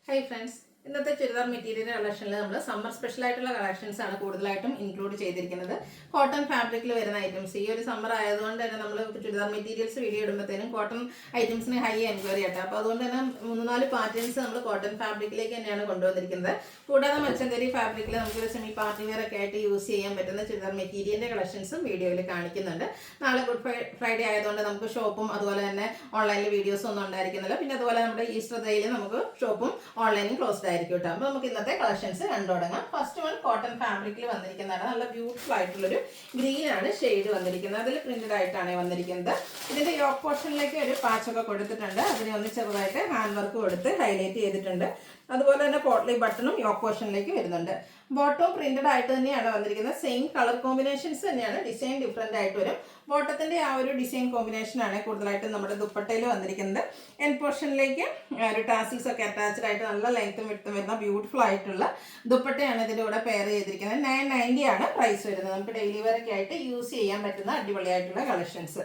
Hi friends, ഇന്നത്തെ churidar material കളക്ഷനിൽ നമ്മൾ summer special ആയിട്ടുള്ള കളക്ഷൻസ് ആണ് കൂടുതലായിട്ടും ഇൻക്ലൂഡ് ചെയ്തിരിക്കുന്നത്. കോട്ടൺ ഫാബ്രിക്കിൽ വരുന്ന ഐറ്റംസ്. ഈ ഒരു സമ്മർ ആയതുകൊണ്ട് തന്നെ നമ്മൾ ചുരിദാർ മെറ്റീരിയൽസ് വീഡിയോ ഇടുമ്പോഴത്തേനും കോട്ടൺ ഐറ്റംസിന് ഹൈ എൻക്വയറി ആയിട്ട്. അപ്പോൾ അതുകൊണ്ട് തന്നെ 3-4 പാറ്റേൺസ് നമ്മൾ കോട്ടൺ ഫാബ്രിക്കിലേക്ക് തന്നെയാണ് കൊണ്ടുവന്നിരിക്കുന്നത്. കൂടാതെ മച്ചങ്കരി ഫാബ്രിക്കിൽ നമുക്കൊരു സെമി പാർട്ടി വെയർ ഒക്കെ ആയിട്ട് യൂസ് ചെയ്യാൻ പറ്റുന്ന ചുരിദാർ മെറ്റീരിയലിന്റെ കളക്ഷൻസും വീഡിയോയിൽ കാണിക്കുന്നുണ്ട്. നാളെ ഗുഡ് ഫ്രൈഡേ ആയതുകൊണ്ട് നമുക്ക് ഷോപ്പും അതുപോലെ തന്നെ ഓൺലൈനിൽ വീഡിയോസ് ഒന്നും ഉണ്ടായിരിക്കുന്നില്ല. പിന്നെ അതുപോലെ നമ്മുടെ ഈസ്റ്റർ ഡേയിൽ നമുക്ക് ഷോപ്പും ഓൺലൈനും ക്ലോസ്ഡ് ആയിരിക്കും. അപ്പോൾ നമുക്ക് ഇന്നത്തെ കളക്ഷൻസ് കണ്ടു തുടങ്ങാം. ഫസ്റ്റ് വൺ കോട്ടൺ ഫാബ്രിക്കിൽ വന്നിരിക്കുന്നതാണ്. നല്ല ബ്യൂട്ടിഫുൾ ആയിട്ടുള്ളൊരു ഗ്രീൻ ആണ് ഷെയ്ഡ് വന്നിരിക്കുന്നത്. അതിൽ പ്രിന്റഡ് ആയിട്ടാണ് വന്നിരിക്കുന്നത്. ഇതിന്റെ യോക്ക് പോർഷനിലേക്ക് ഒരു പാച്ചൊക്കെ കൊടുത്തിട്ടുണ്ട്. അതിനെ ഒന്ന് ചെറുതായിട്ട് ഹാൻഡ് വർക്ക് കൊടുത്ത് ഹൈലൈറ്റ് ചെയ്തിട്ടുണ്ട്. അതുപോലെ തന്നെ പോട്ട്ലി ബട്ടണും യോക്ക് പോർഷനിലേക്ക് വരുന്നുണ്ട്. ബോട്ടവും പ്രിന്റഡ് ആയിട്ട് തന്നെയാണ് വന്നിരിക്കുന്നത്. സെയിം കളർ കോമ്പിനേഷൻസ് തന്നെയാണ്, ഡിസൈൻ ഡിഫറെന്റ് ആയിട്ട് വരും. ബോട്ടത്തിന്റെ ആ ഒരു ഡിസൈൻ കോമ്പിനേഷൻ ആണ് കൂടുതലായിട്ടും നമ്മുടെ ദുപ്പട്ടയിൽ വന്നിരിക്കുന്നത്. എൻ പോർഷനിലേക്ക് ഒരു ടാസിൽസ് ഒക്കെ അറ്റാച്ച്ഡ് ആയിട്ട് നല്ല ലെങ്ത്തും വിട്ടും വരുന്ന ബ്യൂട്ടിഫുൾ ആയിട്ടുള്ള ദുപ്പട്ടയാണ് ഇതിന്റെ കൂടെ പെയർ ചെയ്തിരിക്കുന്നത്. 990 ആണ് പ്രൈസ് വരുന്നത്. നമുക്ക് ഡെയിലി വെയർ ഒക്കെ ആയിട്ട് യൂസ് ചെയ്യാൻ പറ്റുന്ന അടിപൊളിയായിട്ടുള്ള കളക്ഷൻസ്.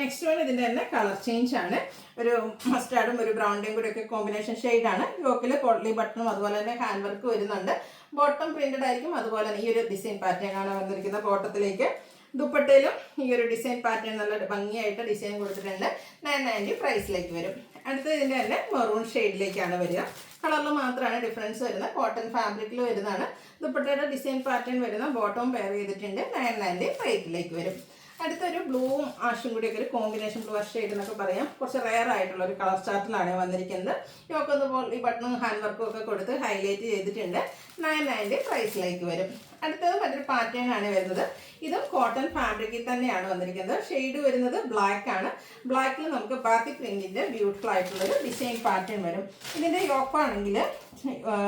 നെക്സ്റ്റ് വൺ ഇതിന്റെ തന്നെ കളർ ചേഞ്ച് ആണ്. ഒരു മസ്റ്റാർഡും ഒരു ബ്രൗണിന്റെയും കൂടെ ഒക്കെ കോമ്പിനേഷൻ ഷെയ്ഡ് ആണ്. യോക്കിൽ പോട്ട്ലി ബട്ടണും അതുപോലെ തന്നെ ഹാൻഡ് വർക്ക് വരുന്നുണ്ട്. ബോട്ടം പ്രിന്റഡ് ആയിരിക്കും. അതുപോലെ തന്നെ ഈ ഒരു ഡിസൈൻ പാറ്റേൺ ആണ് വന്നിരിക്കുന്നത്. ബോട്ടത്തിലേക്ക് ദുപ്പട്ടയിലും ഈ ഒരു ഡിസൈൻ പാറ്റേൺ നല്ല ഭംഗിയായിട്ട് ഡിസൈൻ കൊടുത്തിട്ടുണ്ട്. 990 പ്രൈസിലേക്ക് വരും. അടുത്ത ഇതിന്റെ തന്നെ മെറൂൺ ഷെയ്ഡിലേക്കാണ് വരിക. കളറിൽ മാത്രമാണ് ഡിഫറൻസ് വരുന്നത്. കോട്ടൺ ഫാബ്രിക്കിൽ വരുന്നതാണ്. ദുപ്പട്ടയുടെ ഡിസൈൻ പാറ്റേൺ വരുന്ന ബോട്ടവും പെയർ ചെയ്തിട്ടുണ്ട്. 990 റേറ്റിലേക്ക് വരും. അടുത്തൊരു ബ്ലൂവും ആഷും കൂടിയൊക്കെ ഒരു കോമ്പിനേഷൻ ബ്ലൂ ഷെയ്ഡ് എന്നൊക്കെ പറയാം. കുറച്ച് റെയർ ആയിട്ടുള്ള ഒരു കളർ ചാർട്ടിലാണ് വന്നിരിക്കുന്നത്. യോക്കൊന്ന് ഈ ബട്ടണും ഹാൻഡ് വർക്കും ഒക്കെ കൊടുത്ത് ഹൈലൈറ്റ് ചെയ്തിട്ടുണ്ട്. 990 പ്രൈസിലേക്ക് വരും. അടുത്തത് മറ്റൊരു പാറ്റേൺ ആണ് വരുന്നത്. ഇതും കോട്ടൺ ഫാബ്രിക്കിൽ തന്നെയാണ് വന്നിരിക്കുന്നത്. ഷെയ്ഡ് വരുന്നത് ബ്ലാക്ക് ആണ്. ബ്ലാക്കിൽ നമുക്ക് ബാത്തിക് പ്രിന്റിന്റെ ബ്യൂട്ടിഫുൾ ആയിട്ടുള്ളൊരു ഡിസൈൻ പാറ്റേൺ വരും. ഇതിന്റെ യോക്കാണെങ്കിൽ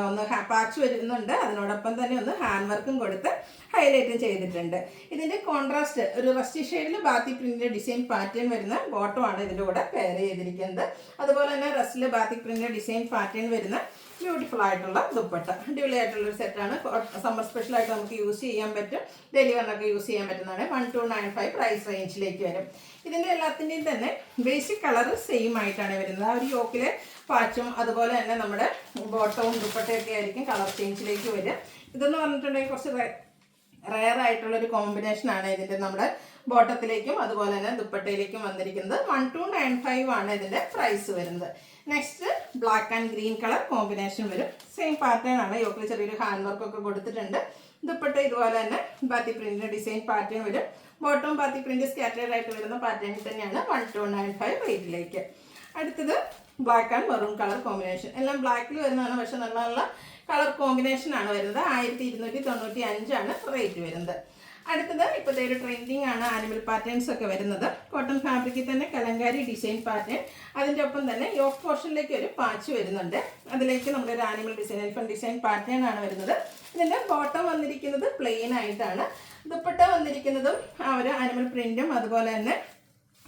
ഒന്ന് പാച്ച് വരുന്നുണ്ട്. അതിനോടൊപ്പം തന്നെ ഒന്ന് ഹാൻഡ് വർക്കും കൊടുത്ത് ഹൈലൈറ്റും ചെയ്തിട്ടുണ്ട്. ഇതിന്റെ കോൺട്രാസ്റ്റ് ഒരു റസ്റ്റി ഷെയ്ഡിൽ ബാത്തിക് പ്രിന്റിന്റെ ഡിസൈൻ പാറ്റേൺ വരുന്ന ബോട്ടമാണ് ഇതിന്റെ കൂടെ പെയർ ചെയ്തിരിക്കുന്നത്. അതുപോലെ തന്നെ റസ്റ്റിൽ ബാത്തിക് പ്രിന്റിന്റെ ഡിസൈൻ പാറ്റേൺ വരുന്ന ബ്യൂട്ടിഫുൾ ആയിട്ടുള്ള ദുപ്പട്ട. അടിപൊളിയായിട്ടുള്ള ഒരു സെറ്റാണ്. സമ്മർ സ്പെഷ്യൽ ആയിട്ട് നമുക്ക് യൂസ് ചെയ്യാൻ പറ്റും. ഡെയിലി വെയറിനൊക്കെ യൂസ് ചെയ്യാൻ പറ്റുന്നതാണ്. 1295 പ്രൈസ് റേഞ്ചിലേക്ക് വരും. ഇതിന്റെ എല്ലാത്തിൻ്റെയും തന്നെ ബേസിക് കളർ സെയിം ആയിട്ടാണ് വരുന്നത്. ആ ഒരു യോക്കിലെ പാച്ചും അതുപോലെ തന്നെ നമ്മുടെ ബോട്ടവും ദുപ്പട്ടയൊക്കെ ആയിരിക്കും കളർ ചേഞ്ചിലേക്ക് വരിക. ഇതെന്ന് പറഞ്ഞിട്ടുണ്ടെങ്കിൽ കുറച്ച് റെയർ ആയിട്ടുള്ള ഒരു കോമ്പിനേഷൻ ആണ് ഇതിന്റെ നമ്മുടെ ബോട്ടത്തിലേക്കും അതുപോലെ തന്നെ ദുപ്പട്ടയിലേക്കും വന്നിരിക്കുന്നത്. 1295 ആണ് ഇതിന്റെ പ്രൈസ് വരുന്നത്. Next black and green colour combination വരും. സെയിം പാറ്റേൺ ആണ്. യോക്കിൽ ചെറിയൊരു ഹാൻഡ് വർക്ക് ഒക്കെ കൊടുത്തിട്ടുണ്ട്. ദുപ്പട്ട ഇതുപോലെ തന്നെ ബാത്തി പ്രിന്റിന്റെ ഡിസൈൻ പാറ്റേൺ വരും. ബോട്ടവും ബാത്തി പ്രിന്റ് സ്കാറ്റേർഡ് ആയിട്ട് വരുന്ന പാറ്റേണിൽ തന്നെയാണ് 1295 റേറ്റിലേക്ക്. അടുത്തത് black and maroon colour combination. എല്ലാം ബ്ലാക്കിൽ വരുന്നതാണ്, പക്ഷെ നല്ല നല്ല കളർ കോമ്പിനേഷൻ ആണ് വരുന്നത്. 1295 ആണ് റേറ്റ് വരുന്നത്. അടുത്തത് ഇപ്പോഴത്തെ ഒരു ട്രെൻഡിങ് ആണ് ആനിമൽ പാറ്റേൺസ് ഒക്കെ വരുന്നത്. കോട്ടൺ ഫാബ്രിക്കിൽ തന്നെ കലങ്കാരി ഡിസൈൻ പാറ്റേൺ. അതിൻ്റെ ഒപ്പം തന്നെ യോക്ക് പോർഷനിലേക്ക് ഒരു പാച്ച് വരുന്നുണ്ട്. അതിലേക്ക് നമ്മുടെ ഒരു animal design elephant design pattern ആണ് വരുന്നത്. ഇതിൻ്റെ ബോട്ടം വന്നിരിക്കുന്നത് പ്ലെയിൻ ആയിട്ടാണ്. ദുപ്പട്ട വന്നിരിക്കുന്നതും ആ ഒരു ആനിമൽ പ്രിന്റും അതുപോലെ തന്നെ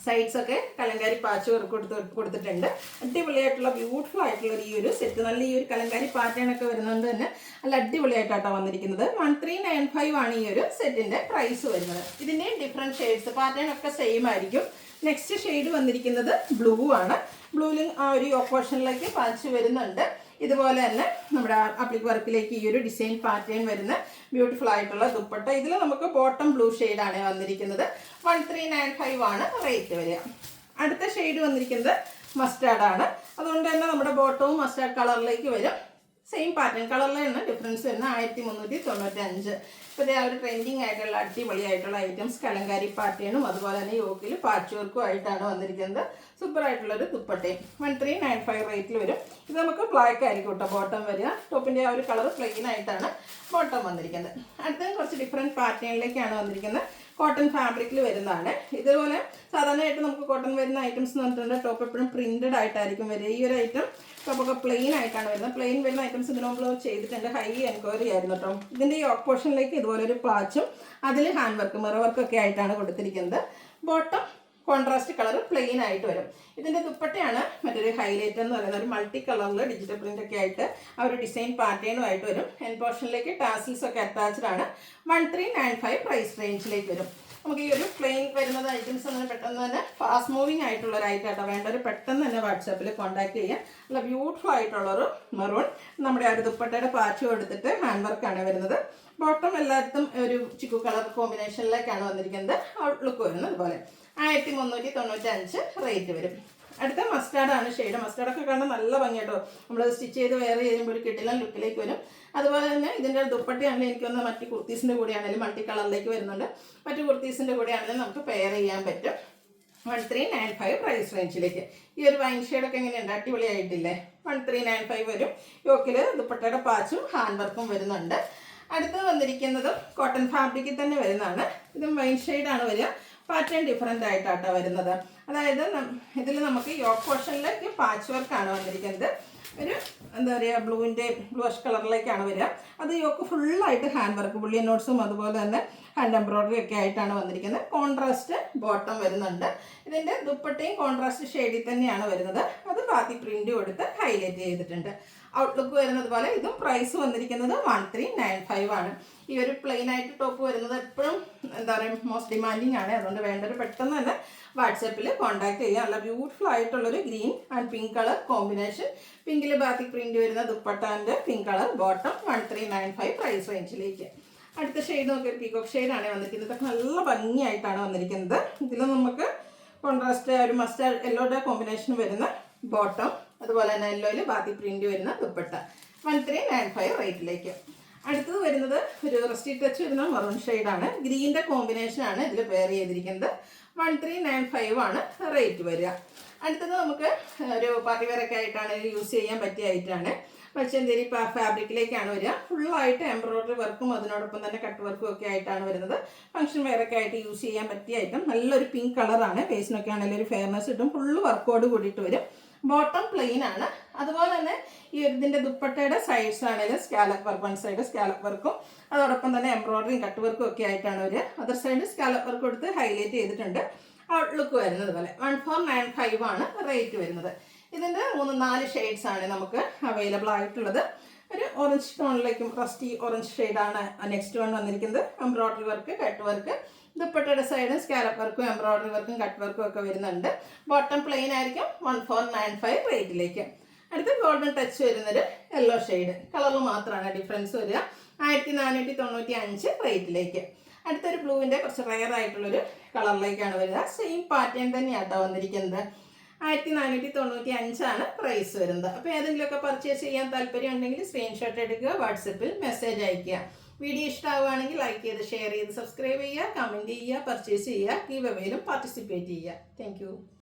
സൈഡ്സ് ഒക്കെ കലങ്കാരി പാച്ച് വർക്ക് കൊടുത്തിട്ടുണ്ട്. അടിപൊളിയായിട്ടുള്ള ബ്യൂട്ടിഫുൾ ആയിട്ടുള്ള ഈ ഒരു സെറ്റ്. നല്ല ഈ ഒരു കലങ്കാരി പാറ്റേൺ ഒക്കെ വരുന്നതുകൊണ്ട് തന്നെ നല്ല അടിപൊളിയായിട്ടാണ് വന്നിരിക്കുന്നത്. 1395 ആണ് ഈ ഒരു സെറ്റിന്റെ പ്രൈസ് വരുന്നത്. ഇതിന്റെ ഡിഫറെന്റ് ഷെയ്ഡ്സ് പാറ്റേൺ ഒക്കെ സെയിം ആയിരിക്കും. നെക്സ്റ്റ് ഷെയ്ഡ് വന്നിരിക്കുന്നത് ബ്ലൂ ആണ്. ബ്ലൂവിൽ ആ ഒരു ഓപ്പോഷനിലേക്ക് പാച്ച് വരുന്നുണ്ട്. ഇതുപോലെ തന്നെ നമ്മുടെ അപ്ലിക് വർക്കിലേക്ക് ഈ ഒരു ഡിസൈൻ പാറ്റേൺ വരുന്ന ബ്യൂട്ടിഫുൾ ആയിട്ടുള്ള ദുപ്പട്ട. ഇതിൽ നമുക്ക് ബോട്ടം ബ്ലൂ ഷെയ്ഡാണ് വന്നിരിക്കുന്നത്. 1395 ആണ് റേറ്റ് വരിക. അടുത്ത ഷെയ്ഡ് വന്നിരിക്കുന്നത് മസ്റ്റാർഡ് ആണ്. അതുകൊണ്ട് തന്നെ നമ്മുടെ ബോട്ടവും മസ്റ്റാർഡ് കളറിലേക്ക് വരും. സെയിം പാറ്റേൺ കളറിലാണ് ഡിഫറൻസ് വരുന്ന 1395. ഇപ്പോൾ ആ ഒരു ട്രെൻഡിങ് ആയിട്ടുള്ള അടിപൊളിയായിട്ടുള്ള ഐറ്റംസ് കലങ്കാരി പാറ്റേണും അതുപോലെ തന്നെ യോക്കിൽ പാച്ച് വർക്കും ആയിട്ടാണ് വന്നിരിക്കുന്നത്. സൂപ്പർ ആയിട്ടുള്ളൊരു ദുപ്പട്ടയും 1395 റേറ്റിൽ വരും. ഇത് നമുക്ക് ബ്ലാക്ക് ആയിരിക്കും കേട്ടോ ബോട്ടം വരിക. ടോപ്പിൻ്റെ ആ ഒരു കളർ പ്ലെയിൻ ആയിട്ടാണ് ബോട്ടം വന്നിരിക്കുന്നത്. അടുത്തത് കുറച്ച് ഡിഫറെൻറ്റ് പാറ്റേണിലേക്കാണ് വന്നിരിക്കുന്നത്. കോട്ടൺ ഫാബ്രിക്കിൽ വരുന്നതാണ്. ഇതുപോലെ സാധാരണയായിട്ട് നമുക്ക് കോട്ടൺ വരുന്ന ഐറ്റംസ് എന്ന് പറഞ്ഞിട്ടുണ്ടെങ്കിൽ ടോപ്പ് എപ്പോഴും പ്രിന്റഡ് ആയിട്ടായിരിക്കും വരിക. ഈ ഒരു ഐറ്റം ടോപ്പൊക്കെ പ്ലെയിൻ ആയിട്ടാണ് വരുന്നത്. പ്ലെയിൻ വരുന്ന ഐറ്റംസ് ഇതിന് മുമ്പ് ചെയ്തിട്ടുണ്ട്. ഹൈ എൻക്വയറി ആയിരുന്നു കേട്ടോ. ഇതിൻ്റെ ഈ യോക്ക് പോർഷനിലേക്ക് ഇതുപോലെ ഒരു പാച്ചും അതിൽ ഹാൻഡ് വർക്ക് മിറർ വർക്കൊക്കെ ആയിട്ടാണ് കൊടുത്തിരിക്കുന്നത്. ബോട്ടം കോൺട്രാസ്റ്റ് കളർ പ്ലെയിൻ ആയിട്ട് വരും. ഇതിൻ്റെ ദുപ്പട്ടയാണ് മറ്റൊരു ഹൈലൈറ്റ് എന്ന് പറയുന്നത്. ഒരു മൾട്ടി കളറിൽ ഡിജിറ്റൽ പ്രിന്റ് ഒക്കെ ആയിട്ട് ആ ഒരു ഡിസൈൻ പാറ്റേണും ആയിട്ട് വരും. എൻ പോർഷനിലേക്ക് ടാസിൽസ് ഒക്കെ അറ്റാച്ച്ഡ് ആണ്. 1395 പ്രൈസ് റേഞ്ചിലേക്ക് വരും. നമുക്ക് ഈ ഒരു പ്ലെയിൻ വരുന്നത് ഐറ്റംസ് അങ്ങനെ പെട്ടെന്ന് തന്നെ ഫാസ്റ്റ് മൂവിങ് ആയിട്ടുള്ള ഒരു ഐറ്റം ആട്ടോ വേണ്ടവർ പെട്ടെന്ന് തന്നെ വാട്സാപ്പിൽ കോൺടാക്ട് ചെയ്യാം. നല്ല ബ്യൂട്ടിഫുൾ ആയിട്ടുള്ളൊരു മെറൂൺ നമ്മുടെ ആ ഒരു ദുപ്പട്ടയുടെ പാച്ചും എടുത്തിട്ട് ഹാൻഡ് വർക്കാണ് വരുന്നത്. ബോട്ടം എല്ലായിടത്തും ഒരു ചിക്കു കളർ കോമ്പിനേഷനിലേക്കാണ് വന്നിരിക്കുന്നത്. ഔട്ട്ലുക്ക് വരുന്നത് അതുപോലെ 1395 റേറ്റ് വരും. അടുത്ത മസ്റ്റാർഡാണ് ഷെയ്ഡ്. മസ്റ്റാർഡൊക്കെ കാണാൻ നല്ല ഭംഗിയാട്ടോ. നമ്മൾ സ്റ്റിച്ച് ചെയ്ത് വെയർ ചെയ്യുമ്പോൾ ഒരു കിട്ടില്ല ലുക്കിലേക്ക് വരും. അതുപോലെ തന്നെ ഇതിൻ്റെ ദുപ്പട്ടയാണെങ്കിലും എനിക്കൊന്ന് മറ്റ് കുർത്തീസിൻ്റെ കൂടെ ആണെങ്കിലും മൾട്ടി കളറിലേക്ക് വരുന്നുണ്ട്. മറ്റു കുർത്തീസിൻ്റെ കൂടെ ആണെങ്കിലും നമുക്ക് പെയർ ചെയ്യാൻ പറ്റും. 1395 പ്രൈസ് റേഞ്ചിലേക്ക്. ഈ ഒരു വൈൻ ഷെയ്ഡൊക്കെ എങ്ങനെയുണ്ട്, അടിപൊളിയായിട്ടില്ലേ? 1395 വരും. യോക്കിൽ ദുപ്പട്ടയുടെ പാച്ചും ഹാൻഡ് വർക്കും വരുന്നുണ്ട്. അടുത്ത് വന്നിരിക്കുന്നത് കോട്ടൺ ഫാബ്രിക്കിൽ തന്നെ വരുന്നതാണ്. ഇതും വൈൻ ഷെയ്ഡാണ് വരിക. പാറ്റേൺ ഡിഫറെൻ്റ് ആയിട്ടാട്ടോ വരുന്നത്. അതായത് ഇതിൽ നമുക്ക് യോക്ക് പോർഷനിലേക്ക് പാച്ച് വർക്കാണ് വന്നിരിക്കുന്നത്. ഒരു എന്താ പറയുക ബ്ലൂഷ് കളറിലേക്കാണ് വരിക. അത് യോക്ക് ഫുള്ളായിട്ട് ഹാൻഡ് വർക്ക് ബുള്ളിയൻ നോട്ട്സും അതുപോലെ തന്നെ ഹാൻഡ് എംബ്രോയ്ഡറി ഒക്കെ ആയിട്ടാണ് വന്നിരിക്കുന്നത്. കോൺട്രാസ്റ്റ് ബോട്ടം വരുന്നുണ്ട്. ഇതിൻ്റെ ദുപ്പട്ടയും കോൺട്രാസ്റ്റ് ഷെയ്ഡിൽ തന്നെയാണ് വരുന്നത്. അത് ബാത്തി പ്രിൻ്റ് കൊടുത്ത് ഹൈലൈറ്റ് ചെയ്തിട്ടുണ്ട്. ഔട്ട്ലുക്ക് വരുന്നത് പോലെ ഇതും പ്രൈസ് വന്നിരിക്കുന്നത് 1395 ആണ്. ഈ ഒരു പ്ലെയിൻ ആയിട്ട് ടോപ്പ് വരുന്നത് എപ്പോഴും എന്താ പറയുക മോസ്റ്റ് ഡിമാൻഡിങ് ആണ്. അതുകൊണ്ട് വേണ്ടൊരു പെട്ടെന്ന് തന്നെ വാട്സാപ്പിൽ കോൺടാക്ട് ചെയ്യുക. നല്ല ബ്യൂട്ടിഫുൾ ആയിട്ടുള്ളൊരു green and pink colour combination. പിങ്കിൽ ബാത്തിക് പ്രിന്റ് വരുന്ന dupatta and pink colour bottom 1395 price റേഞ്ചിലേക്ക്. അടുത്ത ഷെയ്ഡ് നോക്കിയ പീകോക്ക് ഷെയ്ഡാണ് വന്നിരിക്കുന്നത്. ഇതൊക്കെ നല്ല ഭംഗിയായിട്ടാണ് വന്നിരിക്കുന്നത്. ഇതിൽ നമുക്ക് കോൺട്രാസ്റ്റ് ഒരു മസ്റ്റാർഡ് യെല്ലോയുടെ കോമ്പിനേഷൻ വരുന്ന ബോട്ടം, അതുപോലെ തന്നെ യെല്ലോയിൽ ബാത്തി പ്രിന്റ് വരുന്ന ദുപ്പട്ട 1395 റേറ്റിലേക്ക്. അടുത്തത് വരുന്നത് ഒരു റസ്റ്റി ടച്ച് വരുന്ന മെറൂൺ ഷെയ്ഡാണ്. ഗ്രീൻ്റെ കോമ്പിനേഷനാണ് ഇതിൽ പെയർ ചെയ്തിരിക്കുന്നത്. 1395 ആണ് റേറ്റ് വരിക. അടുത്തത് നമുക്ക് ഒരു പാർട്ടി വെയറൊക്കെ ആയിട്ടാണ് യൂസ് ചെയ്യാൻ പറ്റിയ ഐറ്റാണ്. മൽച്ചന്തേരി ഫാബ്രിക്കിലേക്കാണ് വരിക. ഫുള്ളായിട്ട് എംബ്രോയ്ഡറി വർക്കും അതിനോടൊപ്പം തന്നെ കട്ട് വർക്കും ഒക്കെ ആയിട്ടാണ് വരുന്നത്. ഫംഗ്ഷൻ വെയറൊക്കെ ആയിട്ട് യൂസ് ചെയ്യാൻ പറ്റിയ ഐറ്റം. നല്ലൊരു പിങ്ക് കളറാണ്. ഫേസിനൊക്കെ ആണെങ്കിലും ഒരു ഫെയർനെസ് കിട്ടും. ഫുള്ള് വർക്കോട് കൂടിയിട്ട് വരും. ബോട്ടം പ്ലെയിൻ ആണ്. അതുപോലെ തന്നെ ഈ ഇതിൻ്റെ ദുപ്പട്ടയുടെ സൈഡ്സ് ആണെങ്കിലും scallop work, one side scallop വർക്കും അതോടൊപ്പം തന്നെ എംബ്രോയ്ഡറിയും കട്ട് വർക്കും ഒക്കെ ആയിട്ടാണ് വരിക. അതർ സൈഡ് സ്കാലപ്പ് വർക്ക് കൊടുത്ത് ഹൈലൈറ്റ് ചെയ്തിട്ടുണ്ട്. ഔട്ട്ലുക്ക് വരുന്നത് പോലെ 1495 ആണ് റേറ്റ് വരുന്നത്. ഇതിൻ്റെ 3-4 ഷെയ്ഡ്സ് ആണ് നമുക്ക് അവൈലബിൾ ആയിട്ടുള്ളത്. ഒരു ഓറഞ്ച് ടോണിലേക്കും റസ്റ്റി ഓറഞ്ച് ഷെയ്ഡാണ് നെക്സ്റ്റ് വൺ വന്നിരിക്കുന്നത്. എംബ്രോയ്ഡറി വർക്ക്, കട്ട് വർക്ക്, ദുപ്പട്ടയുടെ സൈഡും സ്കാലപ്പ് വർക്കും എംബ്രോയ്ഡറി വർക്കും കട്ട് വർക്കും ഒക്കെ വരുന്നുണ്ട്. ബോട്ടം പ്ലെയിൻ ആയിരിക്കും. 1495 റേറ്റിലേക്ക്. അടുത്ത ഗോൾഡൻ ടച്ച് വരുന്നൊരു യെല്ലോ ഷെയ്ഡ് കളറിൽ മാത്രമാണ് ഡിഫറൻസ് വരിക. 1495 റേറ്റിലേക്ക്. അടുത്തൊരു ബ്ലൂവിൻ്റെ കുറച്ച് റയർ ആയിട്ടുള്ളൊരു കളറിലേക്കാണ് വരിക. സെയിം പാറ്റേൺ തന്നെയാട്ടോ വന്നിരിക്കുന്നത്. 1495 ആണ് പ്രൈസ് വരുന്നത്. അപ്പോൾ ഏതെങ്കിലുമൊക്കെ പർച്ചേസ് ചെയ്യാൻ താല്പര്യം ഉണ്ടെങ്കിൽ സ്ക്രീൻഷോട്ട് എടുക്കുക, വാട്സപ്പിൽ മെസ്സേജ് അയയ്ക്കുക. വീഡിയോ ഇഷ്ടമാവുകയാണെങ്കിൽ ലൈക്ക് ചെയ്ത് ഷെയർ ചെയ്ത് സബ്സ്ക്രൈബ് ചെയ്യുക, കമൻറ്റ് ചെയ്യുക, പർച്ചേസ് ചെയ്യുക, ഗീവ് അവേയിലും പാർട്ടിസിപ്പേറ്റ് ചെയ്യുക. താങ്ക്